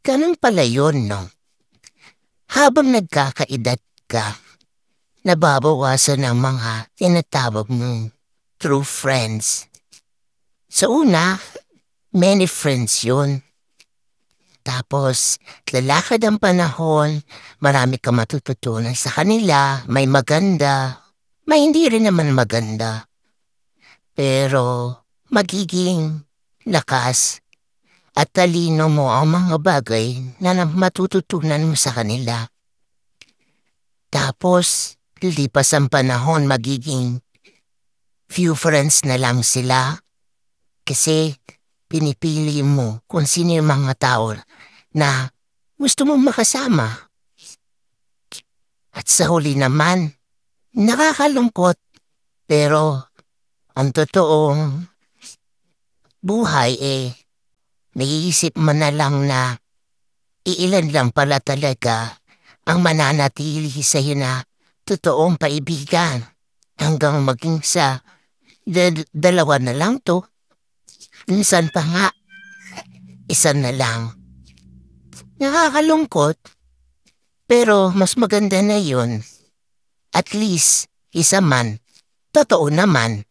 Ganun pala yun, no? Habang nagkakaedad ka, nababawasan ang mga tinatawag mong true friends. Sa una, many friends yun. Tapos, lalakad ang panahon, marami ka matututunan sa kanila, may maganda, may hindi rin naman maganda. Pero, magiging lakas at talino mo ang mga bagay na matututunan mo sa kanila. Tapos, lilipas ang panahon, magiging few friends na lang sila kasi pinipili mo kung sino yung mga tao na gusto mong makasama. At sa huli naman, nakakalungkot pero ang totoong buhay naiisip mo na lang na iilan lang pala talaga ang mananatili sa'yo na totoong kaibigan hanggang maging sa dalawa na lang to. Minsan pa nga, isa na lang. Nakakalungkot, pero mas maganda na yun. At least, isa man, totoo naman.